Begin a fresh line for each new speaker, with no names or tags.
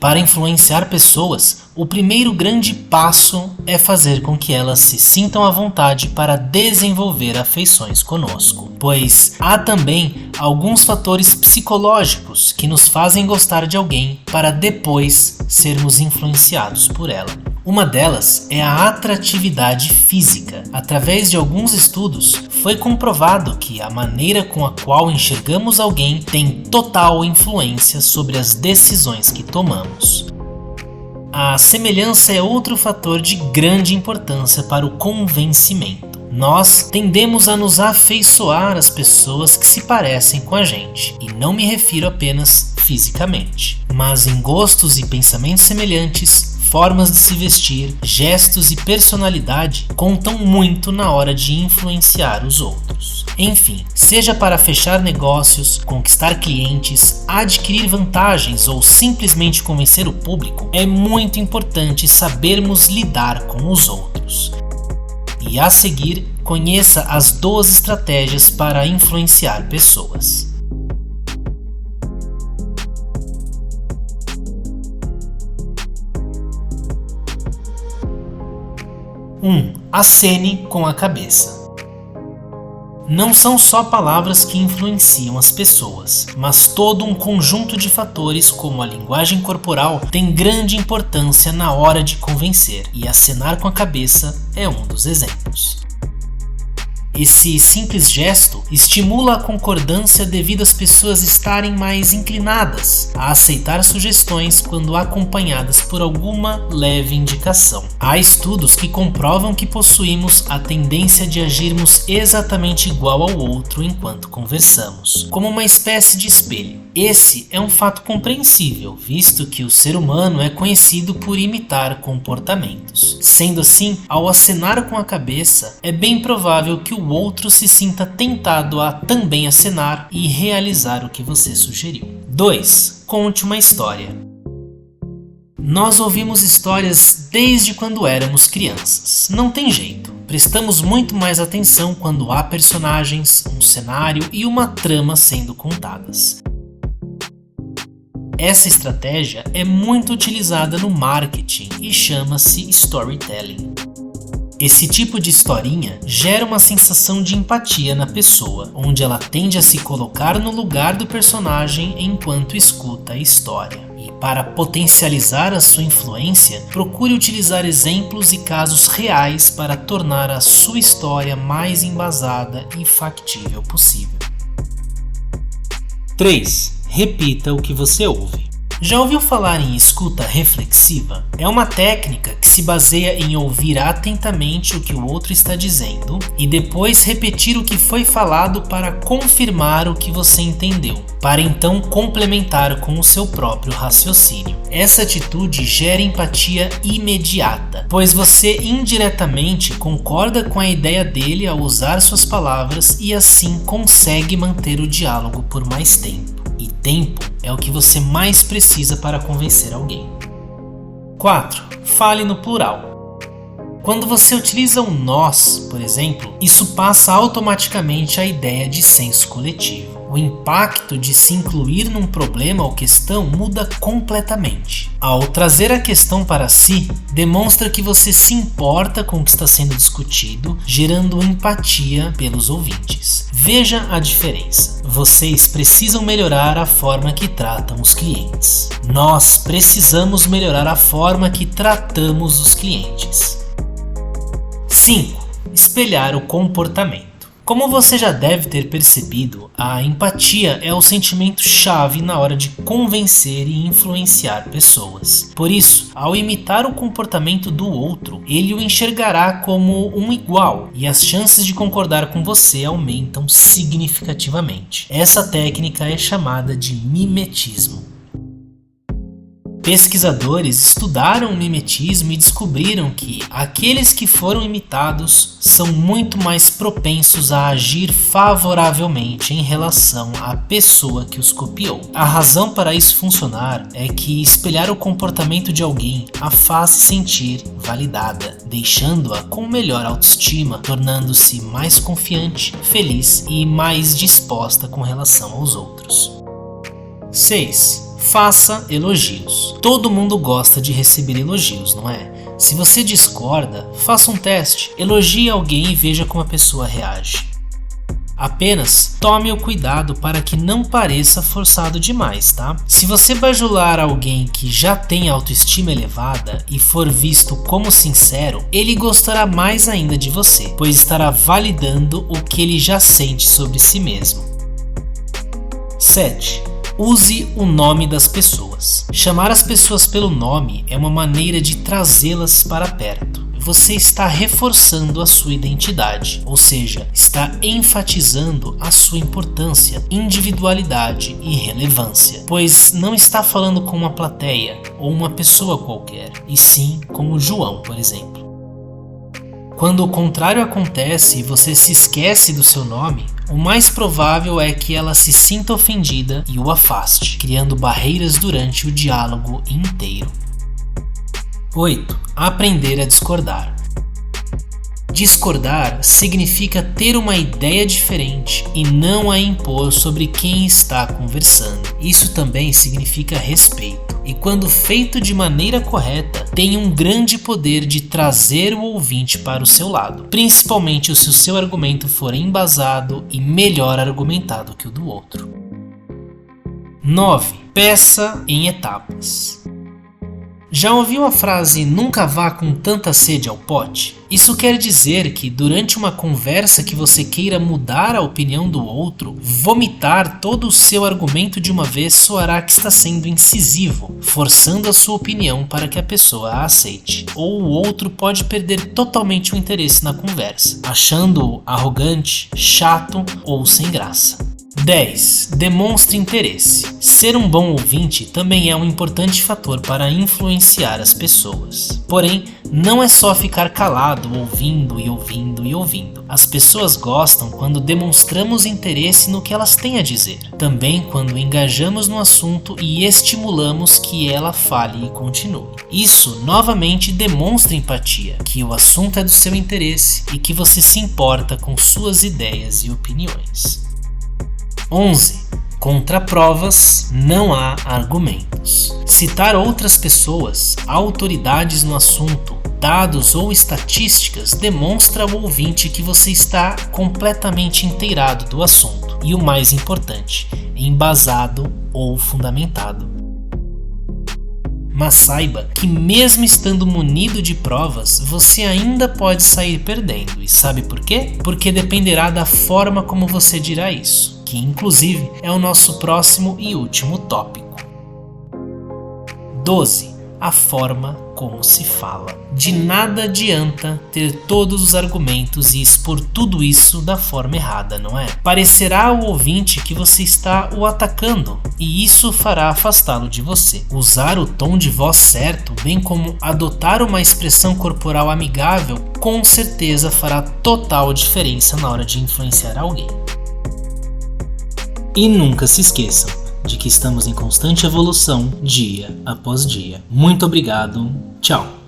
Para influenciar pessoas, o primeiro grande passo é fazer com que elas se sintam à vontade para desenvolver afeições conosco, pois há também alguns fatores psicológicos que nos fazem gostar de alguém para depois sermos influenciados por ela. Uma delas é a atratividade física. Através de alguns estudos, foi comprovado que a maneira com a qual enxergamos alguém tem total influência sobre as decisões que tomamos. A semelhança é outro fator de grande importância para o convencimento. Nós tendemos a nos afeiçoar às pessoas que se parecem com a gente, e não me refiro apenas fisicamente, mas em gostos e pensamentos semelhantes. Formas de se vestir, gestos e personalidade contam muito na hora de influenciar os outros. Enfim, seja para fechar negócios, conquistar clientes, adquirir vantagens ou simplesmente convencer o público, é muito importante sabermos lidar com os outros. E a seguir, conheça as 12 estratégias para influenciar pessoas. 1. Acene com a cabeça. Não são só palavras que influenciam as pessoas, mas todo um conjunto de fatores como a linguagem corporal tem grande importância na hora de convencer, e acenar com a cabeça é um dos exemplos. Esse simples gesto estimula a concordância devido às pessoas estarem mais inclinadas a aceitar sugestões quando acompanhadas por alguma leve indicação. Há estudos que comprovam que possuímos a tendência de agirmos exatamente igual ao outro enquanto conversamos, como uma espécie de espelho. Esse é um fato compreensível, visto que o ser humano é conhecido por imitar comportamentos. Sendo assim, ao acenar com a cabeça, é bem provável que o outro se sinta tentado a também acenar e realizar o que você sugeriu. 2. Conte uma história. Nós ouvimos histórias desde quando éramos crianças. Não tem jeito. Prestamos muito mais atenção quando há personagens, um cenário e uma trama sendo contadas. Essa estratégia é muito utilizada no marketing e chama-se storytelling. Esse tipo de historinha gera uma sensação de empatia na pessoa, onde ela tende a se colocar no lugar do personagem enquanto escuta a história. E para potencializar a sua influência, procure utilizar exemplos e casos reais para tornar a sua história mais embasada e factível possível. 3. Repita o que você ouve. Já ouviu falar em escuta reflexiva? É uma técnica que se baseia em ouvir atentamente o que o outro está dizendo e depois repetir o que foi falado para confirmar o que você entendeu, para então complementar com o seu próprio raciocínio. Essa atitude gera empatia imediata, pois você indiretamente concorda com a ideia dele ao usar suas palavras e assim consegue manter o diálogo por mais tempo. E tempo é o que você mais precisa para convencer alguém. 4. Fale no plural. Quando você utiliza o nós, por exemplo, isso passa automaticamente a ideia de senso coletivo. O impacto de se incluir num problema ou questão muda completamente. Ao trazer a questão para si, demonstra que você se importa com o que está sendo discutido, gerando empatia pelos ouvintes. Veja a diferença. Vocês precisam melhorar a forma que tratam os clientes. Nós precisamos melhorar a forma que tratamos os clientes. 5. Espelhar o comportamento. Como você já deve ter percebido, a empatia é o sentimento-chave na hora de convencer e influenciar pessoas. Por isso, ao imitar o comportamento do outro, ele o enxergará como um igual e as chances de concordar com você aumentam significativamente. Essa técnica é chamada de mimetismo. Pesquisadores estudaram o mimetismo e descobriram que aqueles que foram imitados são muito mais propensos a agir favoravelmente em relação à pessoa que os copiou. A razão para isso funcionar é que espelhar o comportamento de alguém a faz se sentir validada, deixando-a com melhor autoestima, tornando-se mais confiante, feliz e mais disposta com relação aos outros. 6. Faça elogios. Todo mundo gosta de receber elogios, não é? Se você discorda, faça um teste. Elogie alguém e veja como a pessoa reage. Apenas tome o cuidado para que não pareça forçado demais, tá? Se você bajular alguém que já tem autoestima elevada e for visto como sincero, ele gostará mais ainda de você, pois estará validando o que ele já sente sobre si mesmo. 7. Use o nome das pessoas. Chamar as pessoas pelo nome é uma maneira de trazê-las para perto. Você está reforçando a sua identidade, ou seja, está enfatizando a sua importância, individualidade e relevância, pois não está falando com uma plateia ou uma pessoa qualquer, e sim com o João, por exemplo. Quando o contrário acontece e você se esquece do seu nome, o mais provável é que ela se sinta ofendida e o afaste, criando barreiras durante o diálogo inteiro. 8. Aprender a discordar. Discordar significa ter uma ideia diferente e não a impor sobre quem está conversando. Isso também significa respeito. E quando feito de maneira correta, tem um grande poder de trazer o ouvinte para o seu lado, principalmente se o seu argumento for embasado e melhor argumentado que o do outro. 9. Peça em etapas. Já ouviu a frase "nunca vá com tanta sede ao pote"? Isso quer dizer que durante uma conversa que você queira mudar a opinião do outro, vomitar todo o seu argumento de uma vez soará que está sendo incisivo, forçando a sua opinião para que a pessoa a aceite. Ou o outro pode perder totalmente o interesse na conversa, achando-o arrogante, chato ou sem graça. 10. Demonstre interesse. Ser um bom ouvinte também é um importante fator para influenciar as pessoas. Porém, não é só ficar calado, ouvindo e ouvindo e ouvindo. As pessoas gostam quando demonstramos interesse no que elas têm a dizer. Também quando engajamos no assunto e estimulamos que ela fale e continue. Isso novamente demonstra empatia, que o assunto é do seu interesse e que você se importa com suas ideias e opiniões. 11. Contra provas, não há argumentos. Citar outras pessoas, autoridades no assunto, dados ou estatísticas demonstra ao ouvinte que você está completamente inteirado do assunto e, o mais importante, embasado ou fundamentado. Mas saiba que mesmo estando munido de provas, você ainda pode sair perdendo. E sabe por quê? Porque dependerá da forma como você dirá isso, que inclusive é o nosso próximo e último tópico. 12. A forma como se fala. De nada adianta ter todos os argumentos e expor tudo isso da forma errada, não é? Parecerá ao ouvinte que você está o atacando e isso fará afastá-lo de você. Usar o tom de voz certo, bem como adotar uma expressão corporal amigável, com certeza fará total diferença na hora de influenciar alguém. E nunca se esqueçam de que estamos em constante evolução dia após dia. Muito obrigado, tchau!